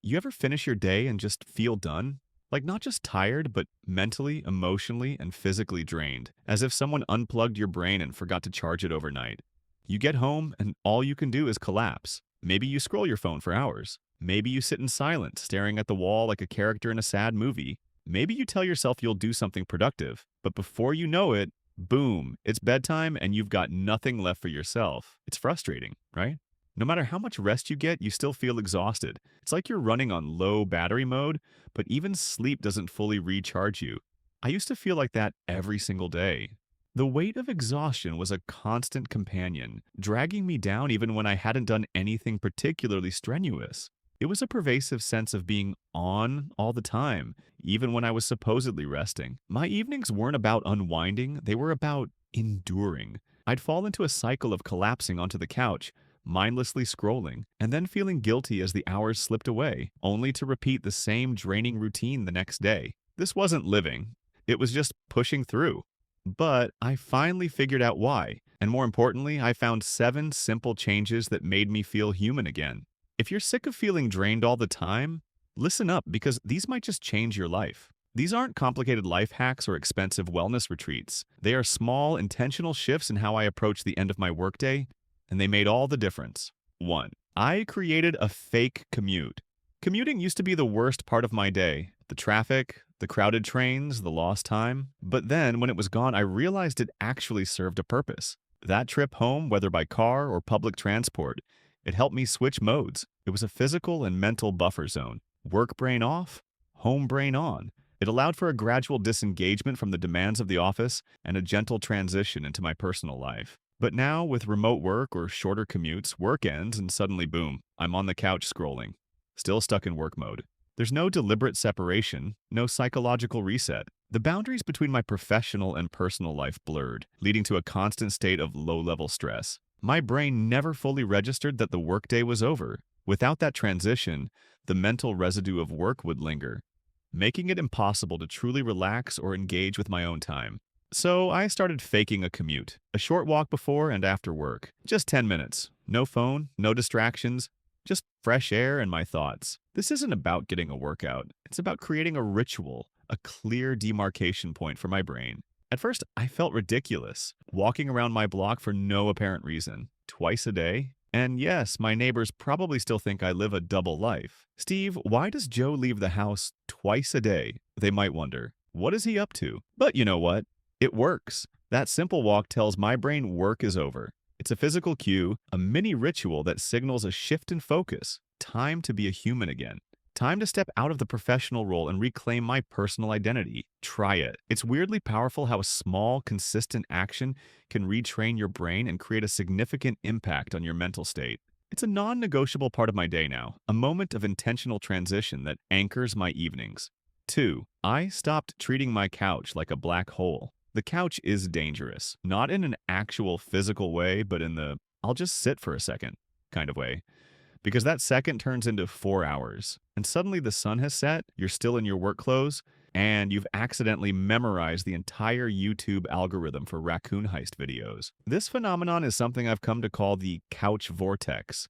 You ever finish your day and just feel done? Like not just tired, but mentally, emotionally, and physically drained, as if someone unplugged your brain and forgot to charge it overnight. You get home and all you can do is collapse. Maybe you scroll your phone for hours. Maybe you sit in silence, staring at the wall like a character in a sad movie. Maybe you tell yourself you'll do something productive, but before you know it, boom, it's bedtime and you've got nothing left for yourself. It's frustrating, right? No matter how much rest you get, you still feel exhausted. It's like you're running on low battery mode, but even sleep doesn't fully recharge you. I used to feel like that every single day. The weight of exhaustion was a constant companion, dragging me down even when I hadn't done anything particularly strenuous. It was a pervasive sense of being on all the time, even when I was supposedly resting. My evenings weren't about unwinding, they were about enduring. I'd fall into a cycle of collapsing onto the couch, mindlessly scrolling, and then feeling guilty as the hours slipped away, only to repeat the same draining routine the next day. This wasn't living, it was just pushing through. But I finally figured out why, and more importantly, I found 7 simple changes that made me feel human again. If you're sick of feeling drained all the time, listen up because these might just change your life. These aren't complicated life hacks or expensive wellness retreats. They are small, intentional shifts in how I approach the end of my workday, and they made all the difference. 1. I created a fake commute. Commuting used to be the worst part of my day. The traffic, the crowded trains, the lost time. But then, when it was gone, I realized it actually served a purpose. That trip home, whether by car or public transport, it helped me switch modes. It was a physical and mental buffer zone. Work brain off, home brain on. It allowed for a gradual disengagement from the demands of the office and a gentle transition into my personal life. But now, with remote work or shorter commutes, work ends and suddenly, boom, I'm on the couch scrolling. Still stuck in work mode. There's no deliberate separation, no psychological reset. The boundaries between my professional and personal life blurred, leading to a constant state of low-level stress. My brain never fully registered that the workday was over. Without that transition, the mental residue of work would linger, making it impossible to truly relax or engage with my own time. So I started faking a commute, a short walk before and after work. Just 10 minutes. No phone, no distractions, just fresh air and my thoughts. This isn't about getting a workout. It's about creating a ritual, a clear demarcation point for my brain. At first, I felt ridiculous, walking around my block for no apparent reason, twice a day. And yes, my neighbors probably still think I live a double life. Steve, why does Joe leave the house twice a day? They might wonder. What is he up to? But you know what? It works. That simple walk tells my brain work is over. It's a physical cue, a mini ritual that signals a shift in focus. Time to be a human again. Time to step out of the professional role and reclaim my personal identity. Try it. It's weirdly powerful how a small, consistent action can retrain your brain and create a significant impact on your mental state. It's a non-negotiable part of my day now, a moment of intentional transition that anchors my evenings. 2. I stopped treating my couch like a black hole. The couch is dangerous, not in an actual physical way, but in the I'll just sit for a second kind of way. Because that second turns into 4 hours, and suddenly the sun has set, you're still in your work clothes, and you've accidentally memorized the entire YouTube algorithm for raccoon heist videos. This phenomenon is something I've come to call the couch vortex.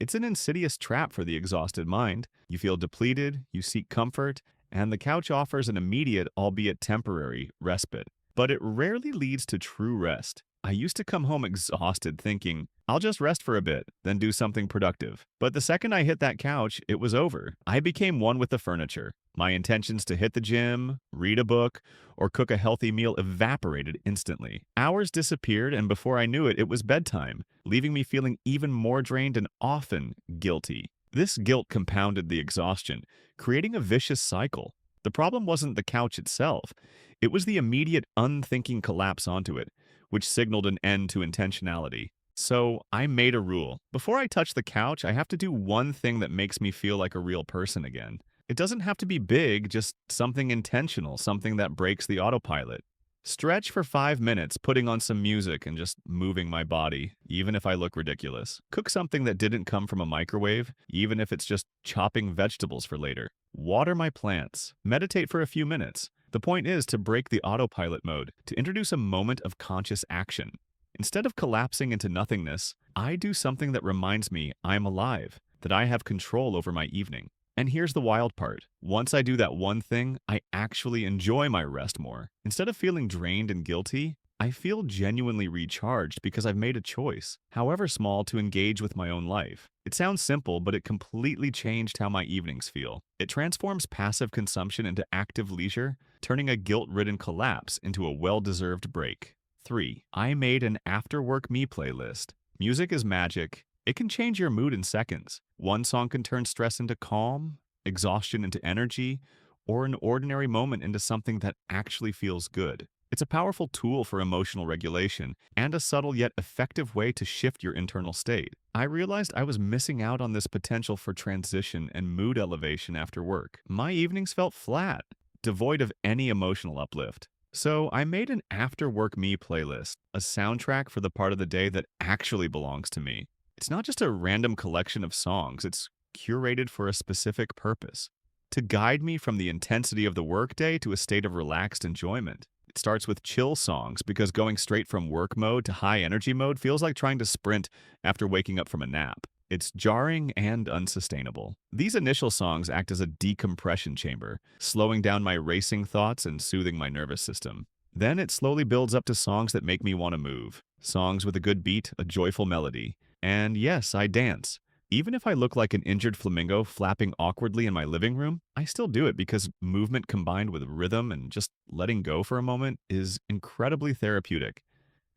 It's an insidious trap for the exhausted mind. You feel depleted, you seek comfort, and the couch offers an immediate, albeit temporary, respite. But it rarely leads to true rest. I used to come home exhausted thinking, I'll just rest for a bit, then do something productive. But the second I hit that couch, it was over. I became one with the furniture. My intentions to hit the gym, read a book, or cook a healthy meal evaporated instantly. Hours disappeared, and before I knew it, it was bedtime, leaving me feeling even more drained and often guilty. This guilt compounded the exhaustion, creating a vicious cycle. The problem wasn't the couch itself. It was the immediate, unthinking collapse onto it, which signaled an end to intentionality. So I made a rule. Before I touch the couch, I have to do one thing that makes me feel like a real person again. It doesn't have to be big, just something intentional, something that breaks the autopilot. Stretch for 5 minutes, putting on some music and just moving my body, even if I look ridiculous. Cook something that didn't come from a microwave, even if it's just chopping vegetables for later. Water my plants. Meditate for a few minutes. The point is to break the autopilot mode, to introduce a moment of conscious action. Instead of collapsing into nothingness, I do something that reminds me I'm alive, that I have control over my evening. And here's the wild part. Once I do that one thing, I actually enjoy my rest more. Instead of feeling drained and guilty, I feel genuinely recharged because I've made a choice, however small, to engage with my own life. It sounds simple, but it completely changed how my evenings feel. It transforms passive consumption into active leisure, turning a guilt-ridden collapse into a well-deserved break. 3. I made an after-work me playlist. Music is magic. It can change your mood in seconds. One song can turn stress into calm, exhaustion into energy, or an ordinary moment into something that actually feels good. It's a powerful tool for emotional regulation and a subtle yet effective way to shift your internal state. I realized I was missing out on this potential for transition and mood elevation after work. My evenings felt flat, devoid of any emotional uplift. So I made an after-work me playlist, a soundtrack for the part of the day that actually belongs to me. It's not just a random collection of songs, it's curated for a specific purpose, to guide me from the intensity of the workday to a state of relaxed enjoyment. It starts with chill songs because going straight from work mode to high energy mode feels like trying to sprint after waking up from a nap. It's jarring and unsustainable. These initial songs act as a decompression chamber, slowing down my racing thoughts and soothing my nervous system. Then it slowly builds up to songs that make me want to move. Songs with a good beat, a joyful melody. And yes, I dance. Even if I look like an injured flamingo flapping awkwardly in my living room, I still do it because movement combined with rhythm and just letting go for a moment is incredibly therapeutic.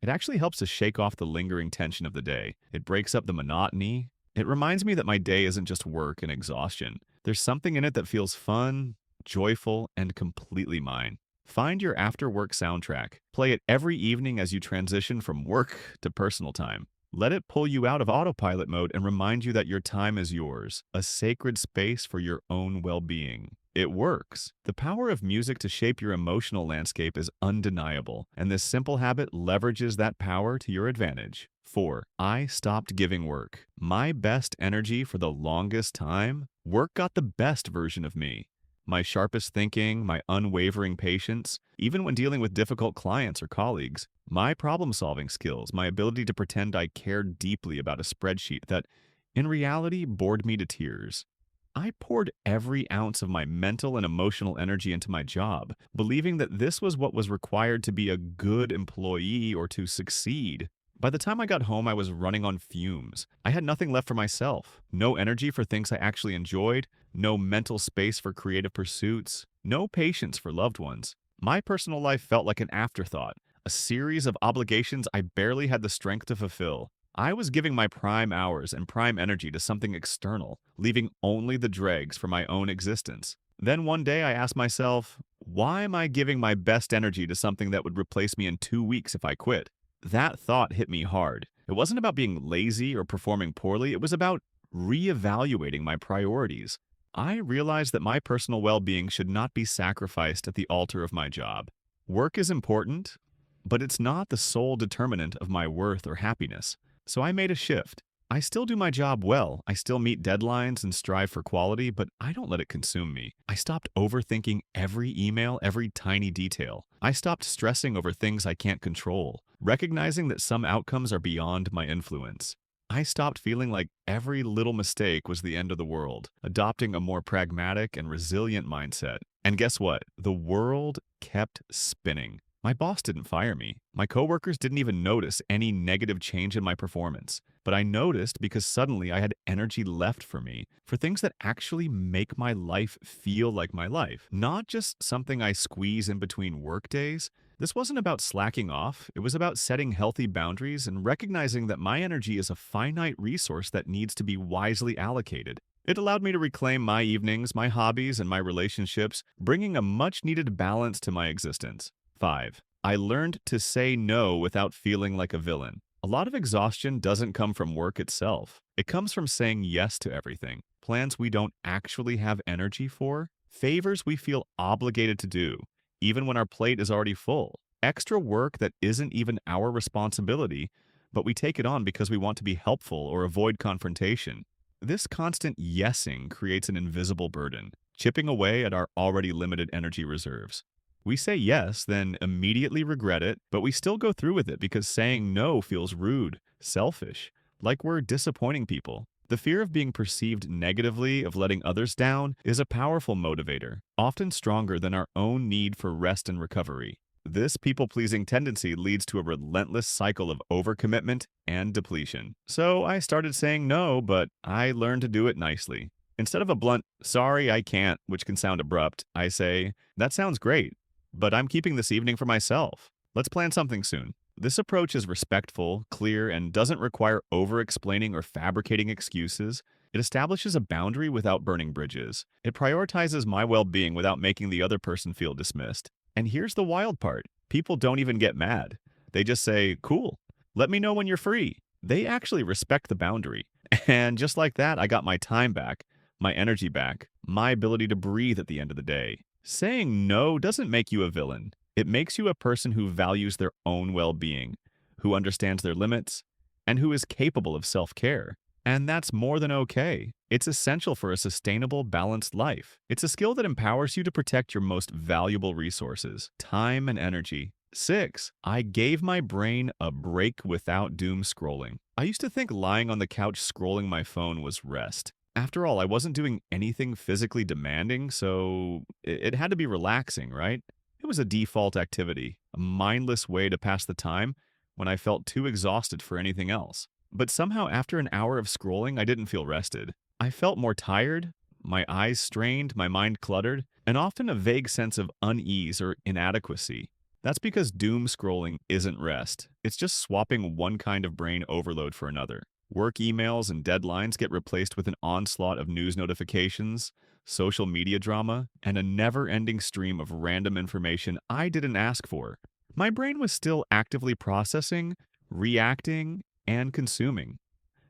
It actually helps to shake off the lingering tension of the day. It breaks up the monotony. It reminds me that my day isn't just work and exhaustion. There's something in it that feels fun, joyful, and completely mine. Find your after-work soundtrack. Play it every evening as you transition from work to personal time. Let it pull you out of autopilot mode and remind you that your time is yours, a sacred space for your own well-being. It works. The power of music to shape your emotional landscape is undeniable, and this simple habit leverages that power to your advantage. 4. I stopped giving work. My best energy for the longest time, work got the best version of me. My sharpest thinking, my unwavering patience, even when dealing with difficult clients or colleagues, my problem-solving skills, my ability to pretend I cared deeply about a spreadsheet that, in reality, bored me to tears. I poured every ounce of my mental and emotional energy into my job, believing that this was what was required to be a good employee or to succeed. By the time I got home, I was running on fumes. I had nothing left for myself. No energy for things I actually enjoyed, no mental space for creative pursuits, no patience for loved ones. My personal life felt like an afterthought, a series of obligations I barely had the strength to fulfill. I was giving my prime hours and prime energy to something external, leaving only the dregs for my own existence. Then one day I asked myself, why am I giving my best energy to something that would replace me in 2 weeks if I quit? That thought hit me hard. It wasn't about being lazy or performing poorly, it was about reevaluating my priorities. I realized that my personal well-being should not be sacrificed at the altar of my job. Work is important, but it's not the sole determinant of my worth or happiness. So I made a shift. I still do my job well. I still meet deadlines and strive for quality, but I don't let it consume me. I stopped overthinking every email, every tiny detail. I stopped stressing over things I can't control, recognizing that some outcomes are beyond my influence. I stopped feeling like every little mistake was the end of the world, adopting a more pragmatic and resilient mindset. And guess what? The world kept spinning. My boss didn't fire me. My coworkers didn't even notice any negative change in my performance. But I noticed because suddenly I had energy left for me, for things that actually make my life feel like my life, not just something I squeeze in between work days. This wasn't about slacking off. It was about setting healthy boundaries and recognizing that my energy is a finite resource that needs to be wisely allocated. It allowed me to reclaim my evenings, my hobbies, and my relationships, bringing a much-needed balance to my existence. 5. I learned to say no without feeling like a villain. A lot of exhaustion doesn't come from work itself. It comes from saying yes to everything. Plans we don't actually have energy for, favors we feel obligated to do, even when our plate is already full. Extra work that isn't even our responsibility, but we take it on because we want to be helpful or avoid confrontation. This constant yesing creates an invisible burden, chipping away at our already limited energy reserves. We say yes, then immediately regret it, but we still go through with it because saying no feels rude, selfish, like we're disappointing people. The fear of being perceived negatively, of letting others down, is a powerful motivator, often stronger than our own need for rest and recovery. This people-pleasing tendency leads to a relentless cycle of overcommitment and depletion. So I started saying no, but I learned to do it nicely. Instead of a blunt, sorry, I can't, which can sound abrupt, I say, that sounds great, but I'm keeping this evening for myself. Let's plan something soon. This approach is respectful, clear, and doesn't require over-explaining or fabricating excuses. It establishes a boundary without burning bridges. It prioritizes my well-being without making the other person feel dismissed. And here's the wild part. People don't even get mad. They just say, cool, let me know when you're free. They actually respect the boundary. And just like that, I got my time back, my energy back, my ability to breathe at the end of the day. Saying no doesn't make you a villain. It makes you a person who values their own well-being, who understands their limits, and who is capable of self-care. And that's more than okay. It's essential for a sustainable, balanced life. It's a skill that empowers you to protect your most valuable resources, time and energy. 6. I gave my brain a break without doom scrolling. I used to think lying on the couch scrolling my phone was rest. After all, I wasn't doing anything physically demanding, so it had to be relaxing, right? It was a default activity, a mindless way to pass the time when I felt too exhausted for anything else. But somehow, after an hour of scrolling, I didn't feel rested. I felt more tired, my eyes strained, my mind cluttered, and often a vague sense of unease or inadequacy. That's because doom scrolling isn't rest. It's just swapping one kind of brain overload for another. Work emails and deadlines get replaced with an onslaught of news notifications, social media drama, and a never-ending stream of random information I didn't ask for. My brain was still actively processing, reacting, and consuming,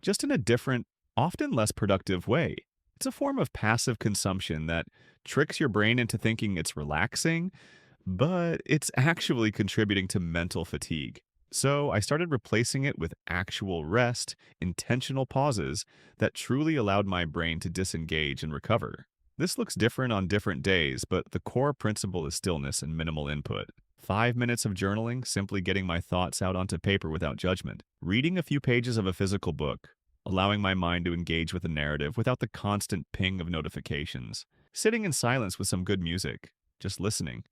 just in a different, often less productive way. It's a form of passive consumption that tricks your brain into thinking it's relaxing, but it's actually contributing to mental fatigue. So I started replacing it with actual rest, intentional pauses that truly allowed my brain to disengage and recover. This looks different on different days, but the core principle is stillness and minimal input. 5 minutes of journaling, simply getting my thoughts out onto paper without judgment. Reading a few pages of a physical book, allowing my mind to engage with the narrative without the constant ping of notifications. Sitting in silence with some good music, just listening,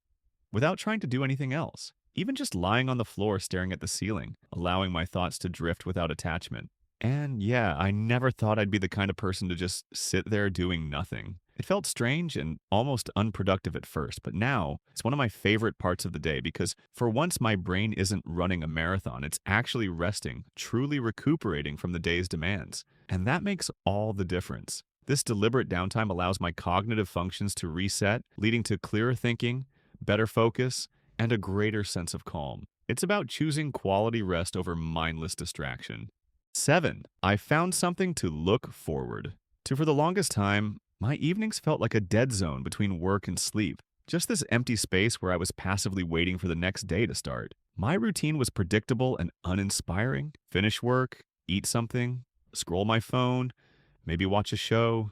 without trying to do anything else. Even just lying on the floor staring at the ceiling, allowing my thoughts to drift without attachment. And yeah, I never thought I'd be the kind of person to just sit there doing nothing. It felt strange and almost unproductive at first, but now it's one of my favorite parts of the day because for once my brain isn't running a marathon, it's actually resting, truly recuperating from the day's demands. And that makes all the difference. This deliberate downtime allows my cognitive functions to reset, leading to clearer thinking, better focus, and a greater sense of calm. It's about choosing quality rest over mindless distraction. 7. I found something to look forward to. For the longest time, my evenings felt like a dead zone between work and sleep. Just this empty space where I was passively waiting for the next day to start. My routine was predictable and uninspiring. Finish work, eat something, scroll my phone, maybe watch a show,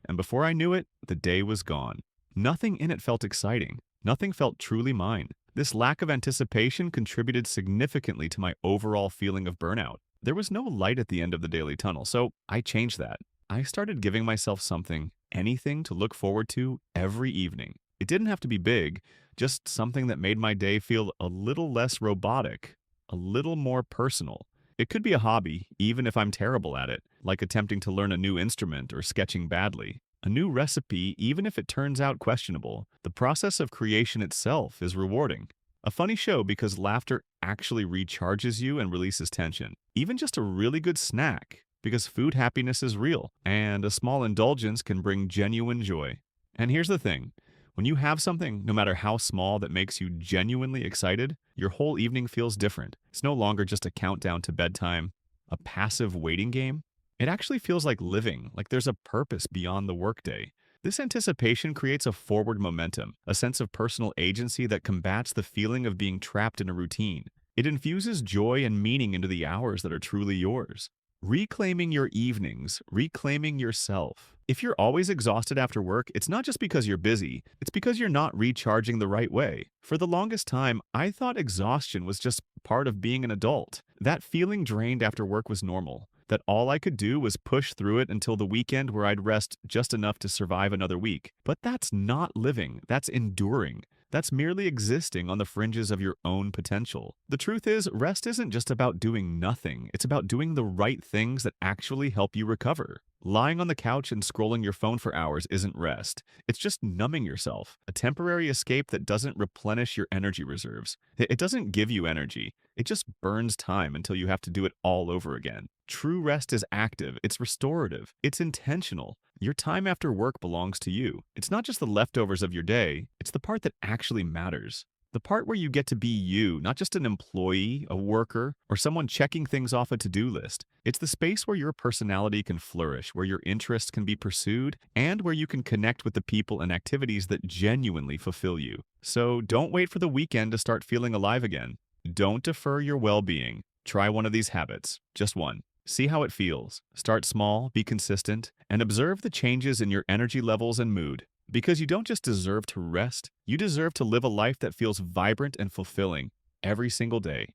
and before I knew it, the day was gone. Nothing in it felt exciting. Nothing felt truly mine. This lack of anticipation contributed significantly to my overall feeling of burnout. There was no light at the end of the daily tunnel, so I changed that. I started giving myself something, anything to look forward to every evening. It didn't have to be big, just something that made my day feel a little less robotic, a little more personal. It could be a hobby, even if I'm terrible at it, like attempting to learn a new instrument or sketching badly. A new recipe, even if it turns out questionable. The process of creation itself is rewarding. A funny show because laughter actually recharges you and releases tension. Even just a really good snack, because food happiness is real, and a small indulgence can bring genuine joy. And here's the thing. When you have something, no matter how small, that makes you genuinely excited, your whole evening feels different. It's no longer just a countdown to bedtime, a passive waiting game. It actually feels like living, like there's a purpose beyond the workday. This anticipation creates a forward momentum, a sense of personal agency that combats the feeling of being trapped in a routine. It infuses joy and meaning into the hours that are truly yours. Reclaiming your evenings, reclaiming yourself. If you're always exhausted after work, it's not just because you're busy, it's because you're not recharging the right way. For the longest time, I thought exhaustion was just part of being an adult. That feeling drained after work was normal. that all I could do was push through it until the weekend where I'd rest just enough to survive another week. But that's not living, that's enduring. That's merely existing on the fringes of your own potential. The truth is, rest isn't just about doing nothing, it's about doing the right things that actually help you recover. Lying on the couch and scrolling your phone for hours isn't rest. It's just numbing yourself, a temporary escape that doesn't replenish your energy reserves. It doesn't give you energy. It just burns time until you have to do it all over again. True rest is active, it's restorative, it's intentional. Your time after work belongs to you. It's not just the leftovers of your day, it's the part that actually matters. The part where you get to be you, not just an employee, a worker, or someone checking things off a to-do list. It's the space where your personality can flourish, where your interests can be pursued, and where you can connect with the people and activities that genuinely fulfill you. So don't wait for the weekend to start feeling alive again. Don't defer your well-being. Try one of these habits, just one. See how it feels. Start small, be consistent, and observe the changes in your energy levels and mood. Because you don't just deserve to rest, you deserve to live a life that feels vibrant and fulfilling every single day.